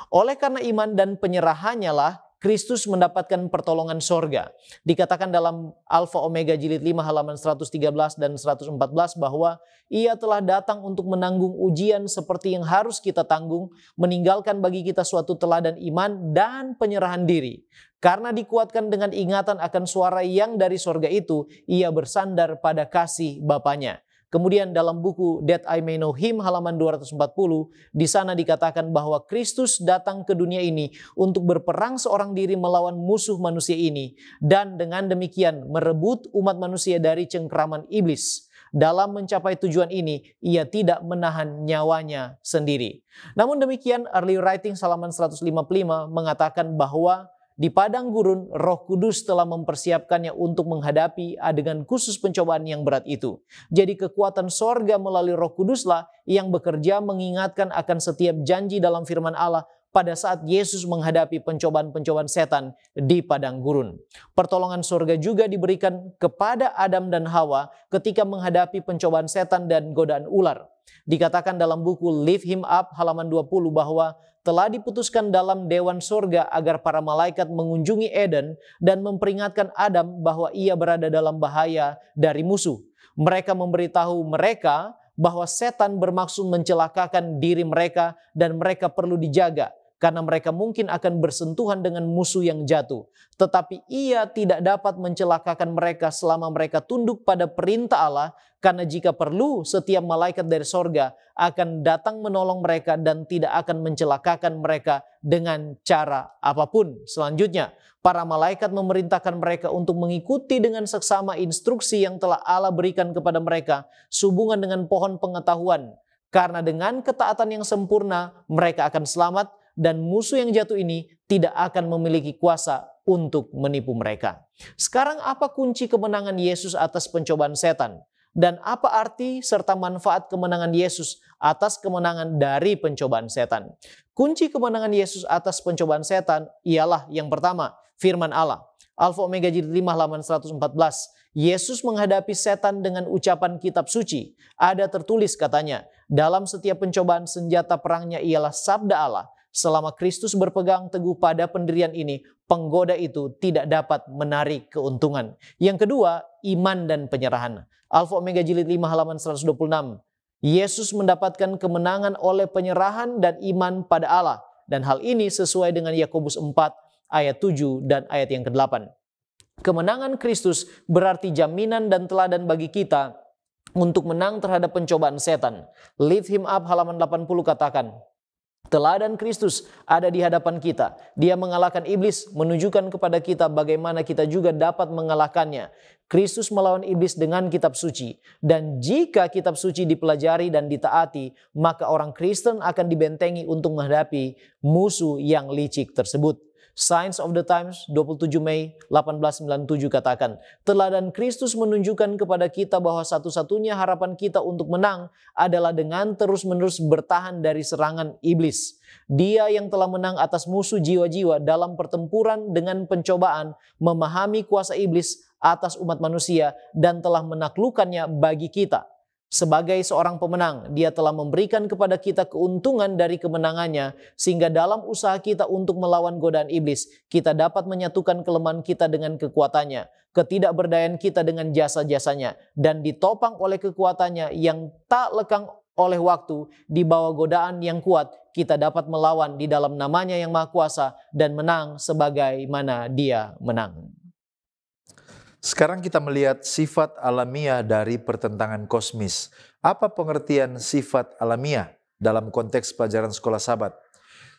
Oleh karena iman dan penyerahannya lah Kristus mendapatkan pertolongan sorga. Dikatakan dalam Alfa Omega Jilid 5 halaman 113 dan 114 bahwa Ia telah datang untuk menanggung ujian seperti yang harus kita tanggung, meninggalkan bagi kita suatu teladan iman dan penyerahan diri. Karena dikuatkan dengan ingatan akan suara yang dari sorga itu, Ia bersandar pada kasih Bapanya. Kemudian dalam buku That I May Know Him halaman 240, di sana dikatakan bahwa Kristus datang ke dunia ini untuk berperang seorang diri melawan musuh manusia ini. Dan dengan demikian merebut umat manusia dari cengkraman iblis. Dalam mencapai tujuan ini, Ia tidak menahan nyawanya sendiri. Namun demikian, Early Writings halaman 155 mengatakan bahwa di padang gurun, Roh Kudus telah mempersiapkannya untuk menghadapi adegan khusus pencobaan yang berat itu. Jadi kekuatan sorga melalui Roh Kuduslah yang bekerja mengingatkan akan setiap janji dalam firman Allah pada saat Yesus menghadapi pencobaan-pencobaan setan di padang gurun. Pertolongan sorga juga diberikan kepada Adam dan Hawa ketika menghadapi pencobaan setan dan godaan ular. Dikatakan dalam buku Lift Him Up halaman 20 bahwa telah diputuskan dalam dewan sorga agar para malaikat mengunjungi Eden dan memperingatkan Adam bahwa ia berada dalam bahaya dari musuh. Mereka memberitahu mereka bahwa setan bermaksud mencelakakan diri mereka dan mereka perlu dijaga karena mereka mungkin akan bersentuhan dengan musuh yang jatuh. Tetapi ia tidak dapat mencelakakan mereka selama mereka tunduk pada perintah Allah, karena jika perlu setiap malaikat dari sorga akan datang menolong mereka dan tidak akan mencelakakan mereka dengan cara apapun. Selanjutnya, para malaikat memerintahkan mereka untuk mengikuti dengan seksama instruksi yang telah Allah berikan kepada mereka sehubungan dengan pohon pengetahuan. Karena dengan ketaatan yang sempurna mereka akan selamat dan musuh yang jatuh ini tidak akan memiliki kuasa untuk menipu mereka. Sekarang apa kunci kemenangan Yesus atas pencobaan setan? Dan apa arti serta manfaat kemenangan Yesus atas kemenangan dari pencobaan setan? Kunci kemenangan Yesus atas pencobaan setan ialah yang pertama, firman Allah. Alfa Omega Jilid 5 halaman 114. Yesus menghadapi setan dengan ucapan kitab suci. Ada tertulis katanya, dalam setiap pencobaan senjata perangnya ialah sabda Allah. Selama Kristus berpegang teguh pada pendirian ini, penggoda itu tidak dapat menarik keuntungan. Yang kedua, iman dan penyerahan. Alfa Omega jilid 5 halaman 126. Yesus mendapatkan kemenangan oleh penyerahan dan iman pada Allah. Dan hal ini sesuai dengan Yakobus 4 ayat 7 dan ayat yang ke-8. Kemenangan Kristus berarti jaminan dan teladan bagi kita untuk menang terhadap pencobaan setan. Lift him up halaman 80 katakan, teladan Kristus ada di hadapan kita. Dia mengalahkan iblis, menunjukkan kepada kita bagaimana kita juga dapat mengalahkannya. Kristus melawan iblis dengan kitab suci. Dan jika kitab suci dipelajari dan ditaati, maka orang Kristen akan dibentengi untuk menghadapi musuh yang licik tersebut. Signs of the Times 27 Mei 1897 katakan, teladan Kristus menunjukkan kepada kita bahwa satu-satunya harapan kita untuk menang adalah dengan terus-menerus bertahan dari serangan iblis. Dia yang telah menang atas musuh jiwa-jiwa dalam pertempuran dengan pencobaan, memahami kuasa iblis atas umat manusia dan telah menaklukkannya bagi kita. Sebagai seorang pemenang, dia telah memberikan kepada kita keuntungan dari kemenangannya, sehingga dalam usaha kita untuk melawan godaan iblis, kita dapat menyatukan kelemahan kita dengan kekuatannya, ketidakberdayaan kita dengan jasa-jasanya, dan ditopang oleh kekuatannya yang tak lekang oleh waktu. Di bawah godaan yang kuat, kita dapat melawan di dalam namanya yang maha kuasa dan menang sebagaimana dia menang. Sekarang kita melihat sifat alamiah dari pertentangan kosmis. Apa pengertian sifat alamiah dalam konteks pelajaran sekolah Sabat?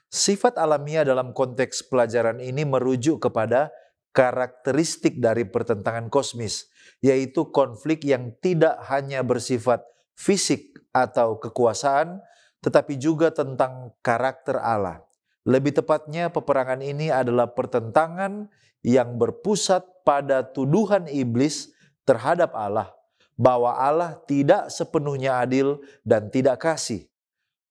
Sifat alamiah dalam konteks pelajaran ini merujuk kepada karakteristik dari pertentangan kosmis, yaitu konflik yang tidak hanya bersifat fisik atau kekuasaan, tetapi juga tentang karakter Allah. Lebih tepatnya, peperangan ini adalah pertentangan yang berpusat pada tuduhan iblis terhadap Allah, bahwa Allah tidak sepenuhnya adil dan tidak kasih.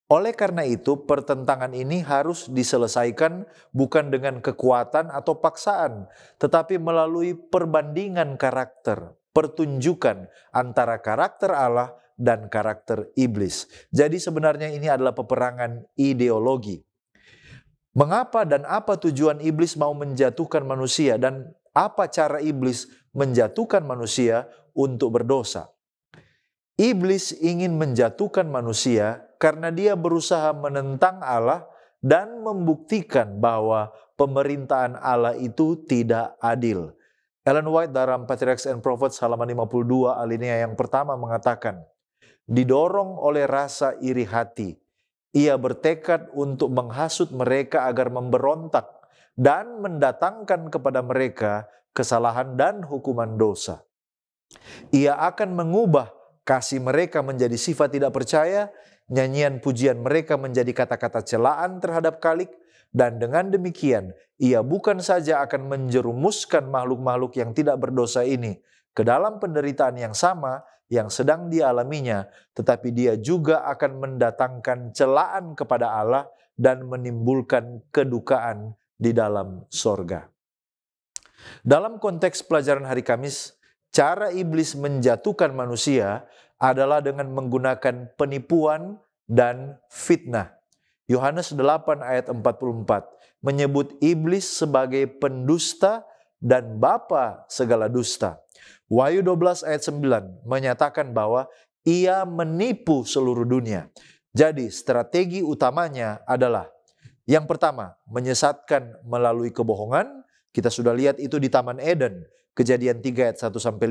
Oleh karena itu, pertentangan ini harus diselesaikan bukan dengan kekuatan atau paksaan, tetapi melalui perbandingan karakter, pertunjukan antara karakter Allah dan karakter iblis. Jadi sebenarnya ini adalah peperangan ideologi. Mengapa dan apa tujuan iblis mau menjatuhkan manusia, dan apa cara iblis menjatuhkan manusia untuk berdosa? Iblis ingin menjatuhkan manusia karena dia berusaha menentang Allah dan membuktikan bahwa pemerintahan Allah itu tidak adil. Ellen White dalam Patriarchs and Prophets halaman 52 alinea yang pertama mengatakan, didorong oleh rasa iri hati, ia bertekad untuk menghasut mereka agar memberontak dan mendatangkan kepada mereka kesalahan dan hukuman dosa. Ia akan mengubah kasih mereka menjadi sifat tidak percaya, nyanyian pujian mereka menjadi kata-kata celaan terhadap Khalik, dan dengan demikian ia bukan saja akan menjerumuskan makhluk-makhluk yang tidak berdosa ini ke dalam penderitaan yang sama yang sedang dialaminya, tetapi dia juga akan mendatangkan celaan kepada Allah dan menimbulkan kedukaan di dalam sorga. Dalam konteks pelajaran hari Kamis, cara iblis menjatuhkan manusia adalah dengan menggunakan penipuan dan fitnah. Yohanes 8 ayat 44 menyebut iblis sebagai pendusta dan bapa segala dusta. Wahyu 12 ayat 9 menyatakan bahwa ia menipu seluruh dunia. Jadi strategi utamanya adalah, yang pertama, menyesatkan melalui kebohongan. Kita sudah lihat itu di Taman Eden, Kejadian 3 ayat 1-5.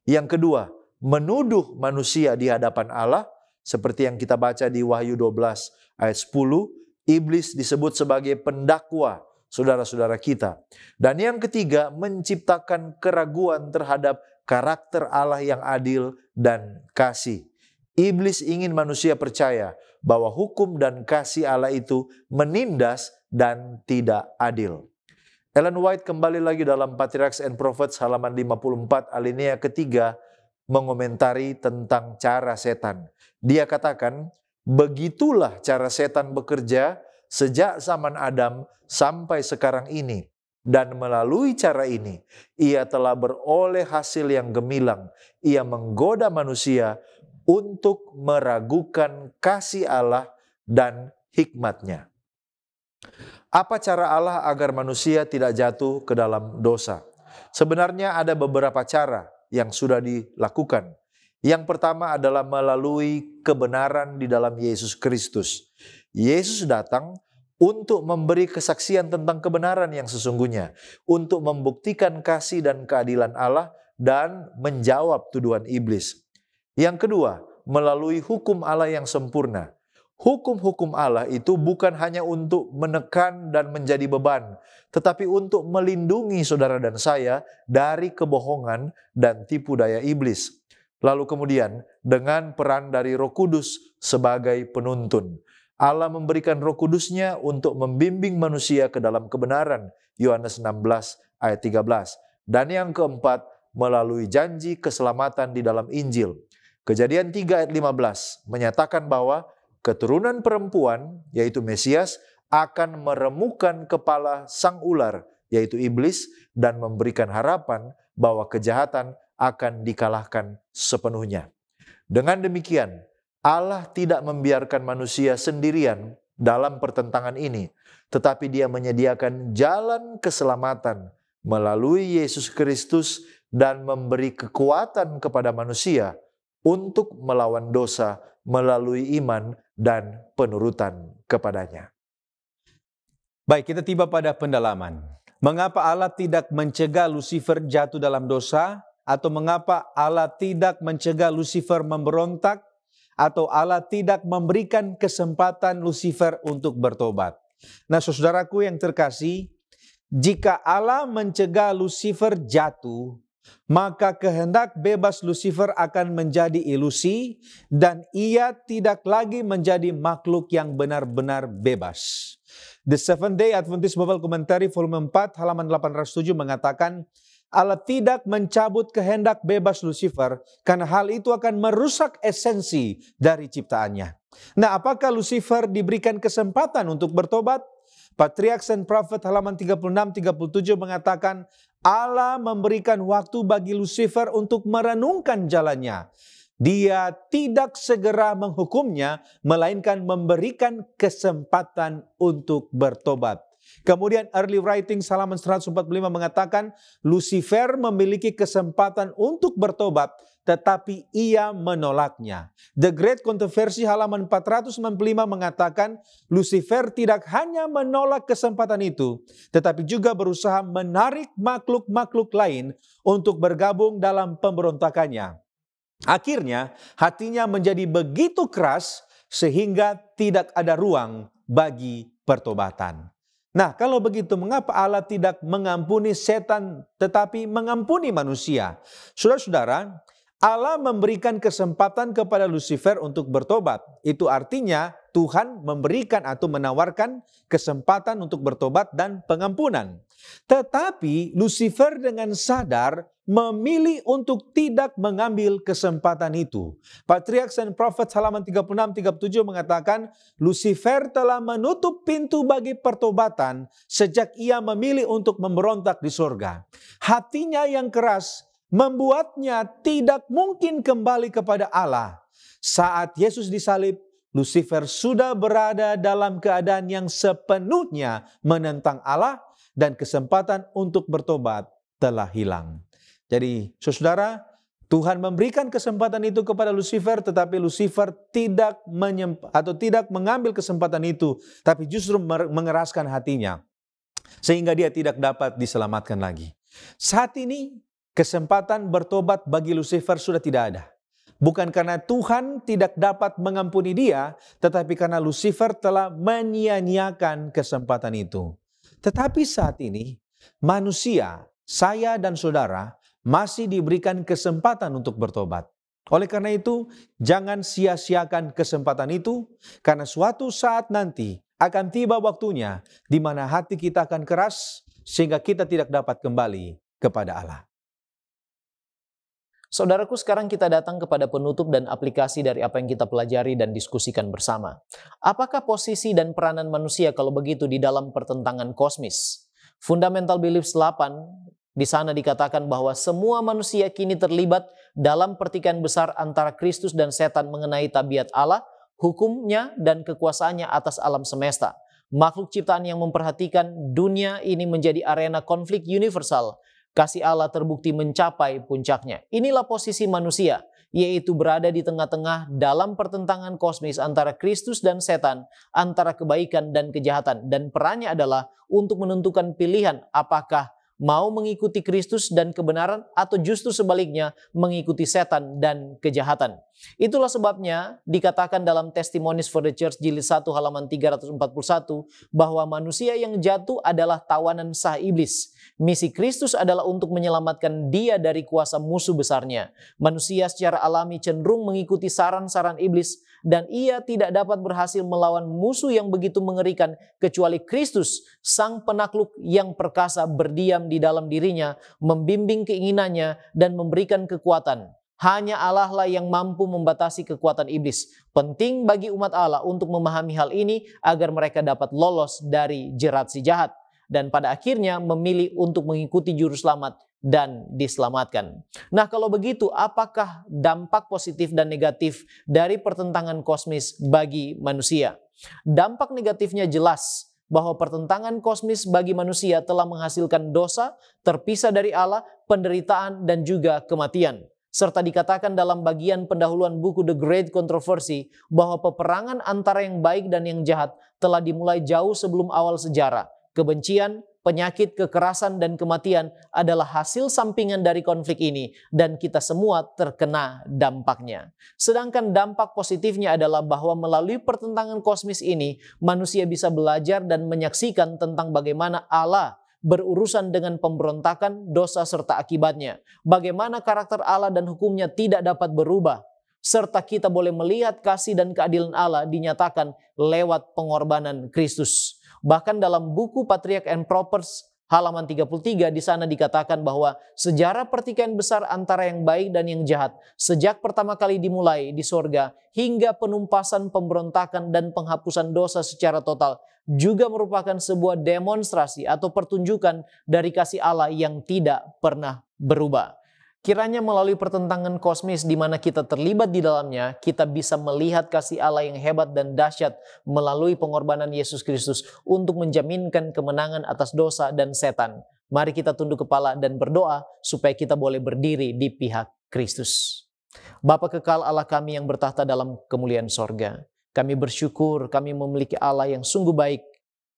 Yang kedua, menuduh manusia di hadapan Allah, seperti yang kita baca di Wahyu 12 ayat 10. Iblis disebut sebagai pendakwa saudara-saudara kita. Dan yang ketiga, menciptakan keraguan terhadap karakter Allah yang adil dan kasih. Iblis ingin manusia percaya bahwa hukum dan kasih Allah itu menindas dan tidak adil. Ellen White kembali lagi dalam Patriarchs and Prophets halaman 54 alinea ketiga mengomentari tentang cara setan. Dia katakan, begitulah cara setan bekerja sejak zaman Adam sampai sekarang ini. Dan melalui cara ini, ia telah beroleh hasil yang gemilang. Ia menggoda manusia untuk meragukan kasih Allah dan hikmat-Nya. Apa cara Allah agar manusia tidak jatuh ke dalam dosa? Sebenarnya ada beberapa cara yang sudah dilakukan. Yang pertama adalah melalui kebenaran di dalam Yesus Kristus. Yesus datang untuk memberi kesaksian tentang kebenaran yang sesungguhnya, untuk membuktikan kasih dan keadilan Allah dan menjawab tuduhan iblis. Yang kedua, melalui hukum Allah yang sempurna. Hukum-hukum Allah itu bukan hanya untuk menekan dan menjadi beban, tetapi untuk melindungi saudara dan saya dari kebohongan dan tipu daya iblis. Lalu kemudian dengan peran dari Roh Kudus sebagai penuntun. Allah memberikan Roh Kudus-Nya untuk membimbing manusia ke dalam kebenaran. Yohanes 16 ayat 13. Dan yang keempat, melalui janji keselamatan di dalam Injil. Kejadian 3 ayat 15 menyatakan bahwa keturunan perempuan, yaitu Mesias, akan meremukkan kepala sang ular, yaitu iblis, dan memberikan harapan bahwa kejahatan akan dikalahkan sepenuhnya. Dengan demikian, Allah tidak membiarkan manusia sendirian dalam pertentangan ini, tetapi Dia menyediakan jalan keselamatan melalui Yesus Kristus dan memberi kekuatan kepada manusia untuk melawan dosa melalui iman dan penurutan kepadanya. Baik, kita tiba pada pendalaman. Mengapa Allah tidak mencegah Lucifer jatuh dalam dosa? Atau mengapa Allah tidak mencegah Lucifer memberontak? Atau Allah tidak memberikan kesempatan Lucifer untuk bertobat? Nah, saudaraku yang terkasih, jika Allah mencegah Lucifer jatuh, maka kehendak bebas Lucifer akan menjadi ilusi dan ia tidak lagi menjadi makhluk yang benar-benar bebas. The Seventh Day Adventist Bible Commentary volume 4 halaman 807 mengatakan, Allah tidak mencabut kehendak bebas Lucifer karena hal itu akan merusak esensi dari ciptaannya. Nah, apakah Lucifer diberikan kesempatan untuk bertobat? Patriarchs and Prophet halaman 36-37 mengatakan Allah memberikan waktu bagi Lucifer untuk merenungkan jalannya. Dia tidak segera menghukumnya, melainkan memberikan kesempatan untuk bertobat. Kemudian Early Writings halaman 145 mengatakan Lucifer memiliki kesempatan untuk bertobat, tetapi ia menolaknya. The Great Controversy halaman 495 mengatakan Lucifer tidak hanya menolak kesempatan itu, tetapi juga berusaha menarik makhluk-makhluk lain untuk bergabung dalam pemberontakannya. Akhirnya hatinya menjadi begitu keras sehingga tidak ada ruang bagi pertobatan. Nah, kalau begitu mengapa Allah tidak mengampuni setan tetapi mengampuni manusia? Saudara-saudara, Allah memberikan kesempatan kepada Lucifer untuk bertobat. Itu artinya Tuhan memberikan atau menawarkan kesempatan untuk bertobat dan pengampunan. Tetapi Lucifer dengan sadar memilih untuk tidak mengambil kesempatan itu. Patriarchs and Prophets halaman 36-37 mengatakan Lucifer telah menutup pintu bagi pertobatan sejak ia memilih untuk memberontak di surga. Hatinya yang keras membuatnya tidak mungkin kembali kepada Allah. Saat Yesus disalib, Lucifer sudah berada dalam keadaan yang sepenuhnya menentang Allah dan kesempatan untuk bertobat telah hilang. Jadi, saudara, Tuhan memberikan kesempatan itu kepada Lucifer, tetapi Lucifer tidak mengambil kesempatan itu, tapi justru mengeraskan hatinya, sehingga dia tidak dapat diselamatkan lagi. Saat ini, kesempatan bertobat bagi Lucifer sudah tidak ada. Bukan karena Tuhan tidak dapat mengampuni dia, tetapi karena Lucifer telah menyia-nyiakan kesempatan itu. Tetapi saat ini, manusia, saya dan saudara, masih diberikan kesempatan untuk bertobat. Oleh karena itu, jangan sia-siakan kesempatan itu, karena suatu saat nanti akan tiba waktunya di mana hati kita akan keras, sehingga kita tidak dapat kembali kepada Allah. Saudaraku, sekarang kita datang kepada penutup dan aplikasi dari apa yang kita pelajari dan diskusikan bersama. Apakah posisi dan peranan manusia kalau begitu di dalam pertentangan kosmis? Fundamental Beliefs 8, di sana dikatakan bahwa semua manusia kini terlibat dalam pertikaian besar antara Kristus dan setan mengenai tabiat Allah, hukumnya dan kekuasaannya atas alam semesta. makhluk ciptaan yang memperhatikan dunia ini menjadi arena konflik universal. Kasih Allah terbukti mencapai puncaknya. Inilah posisi manusia, yaitu berada di tengah-tengah dalam pertentangan kosmis antara Kristus dan setan, antara kebaikan dan kejahatan. Dan perannya adalah untuk menentukan pilihan apakah mau mengikuti Kristus dan kebenaran atau justru sebaliknya mengikuti setan dan kejahatan. Itulah sebabnya dikatakan dalam Testimonies for the Church jilid 1 halaman 341 bahwa manusia yang jatuh adalah tawanan sah iblis. Misi Kristus adalah untuk menyelamatkan dia dari kuasa musuh besarnya. Manusia secara alami cenderung mengikuti saran-saran iblis dan ia tidak dapat berhasil melawan musuh yang begitu mengerikan kecuali Kristus, sang penakluk yang perkasa berdiam di dalam dirinya, membimbing keinginannya dan memberikan kekuatan. Hanya Allah lah yang mampu membatasi kekuatan iblis. Penting bagi umat Allah untuk memahami hal ini agar mereka dapat lolos dari jerat si jahat dan pada akhirnya memilih untuk mengikuti juru selamat dan diselamatkan. Nah, kalau begitu, apakah dampak positif dan negatif dari pertentangan kosmis bagi manusia? Dampak negatifnya jelas bahwa pertentangan kosmis bagi manusia telah menghasilkan dosa, terpisah dari Allah, penderitaan, dan juga kematian. Serta dikatakan dalam bagian pendahuluan buku The Great Controversy bahwa peperangan antara yang baik dan yang jahat telah dimulai jauh sebelum awal sejarah. Kebencian, penyakit, kekerasan, dan kematian adalah hasil sampingan dari konflik ini dan kita semua terkena dampaknya. Sedangkan dampak positifnya adalah bahwa melalui pertentangan kosmis ini, manusia bisa belajar dan menyaksikan tentang bagaimana Allah berurusan dengan pemberontakan, dosa, serta akibatnya. Bagaimana karakter Allah dan hukumnya tidak dapat berubah. Serta kita boleh melihat kasih dan keadilan Allah dinyatakan lewat pengorbanan Kristus. Bahkan dalam buku Patriarch and Prophets halaman 33 di sana dikatakan bahwa sejarah pertikaian besar antara yang baik dan yang jahat sejak pertama kali dimulai di sorga hingga penumpasan, pemberontakan, dan penghapusan dosa secara total juga merupakan sebuah demonstrasi atau pertunjukan dari kasih Allah yang tidak pernah berubah. Kiranya melalui pertentangan kosmis di mana kita terlibat di dalamnya, kita bisa melihat kasih Allah yang hebat dan dahsyat melalui pengorbanan Yesus Kristus untuk menjaminkan kemenangan atas dosa dan setan. Mari kita tunduk kepala dan berdoa supaya kita boleh berdiri di pihak Kristus. Bapa kekal Allah kami yang bertahta dalam kemuliaan sorga. Kami bersyukur kami memiliki Allah yang sungguh baik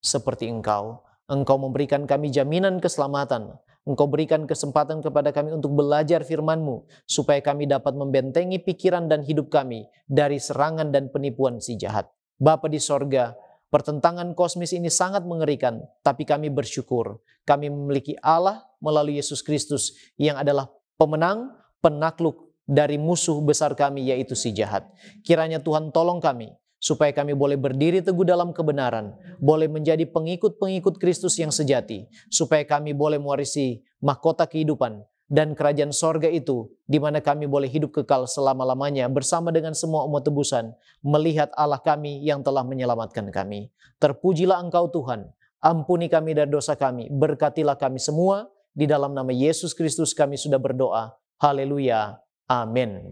seperti Engkau. Engkau memberikan kami jaminan keselamatan. Engkau berikan kesempatan kepada kami untuk belajar firman-Mu, supaya kami dapat membentengi pikiran dan hidup kami dari serangan dan penipuan si jahat. Bapa di sorga, pertentangan kosmis ini sangat mengerikan, tapi kami bersyukur. Kami memiliki Allah melalui Yesus Kristus yang adalah pemenang, penakluk dari musuh besar kami, yaitu si jahat. Kiranya Tuhan tolong kami, supaya kami boleh berdiri teguh dalam kebenaran, boleh menjadi pengikut-pengikut Kristus yang sejati, supaya kami boleh mewarisi mahkota kehidupan dan kerajaan sorga itu, di mana kami boleh hidup kekal selama-lamanya bersama dengan semua umat tebusan, melihat Allah kami yang telah menyelamatkan kami. Terpujilah Engkau Tuhan, ampuni kami dari dosa kami, berkatilah kami semua, di dalam nama Yesus Kristus kami sudah berdoa. Haleluya, amin.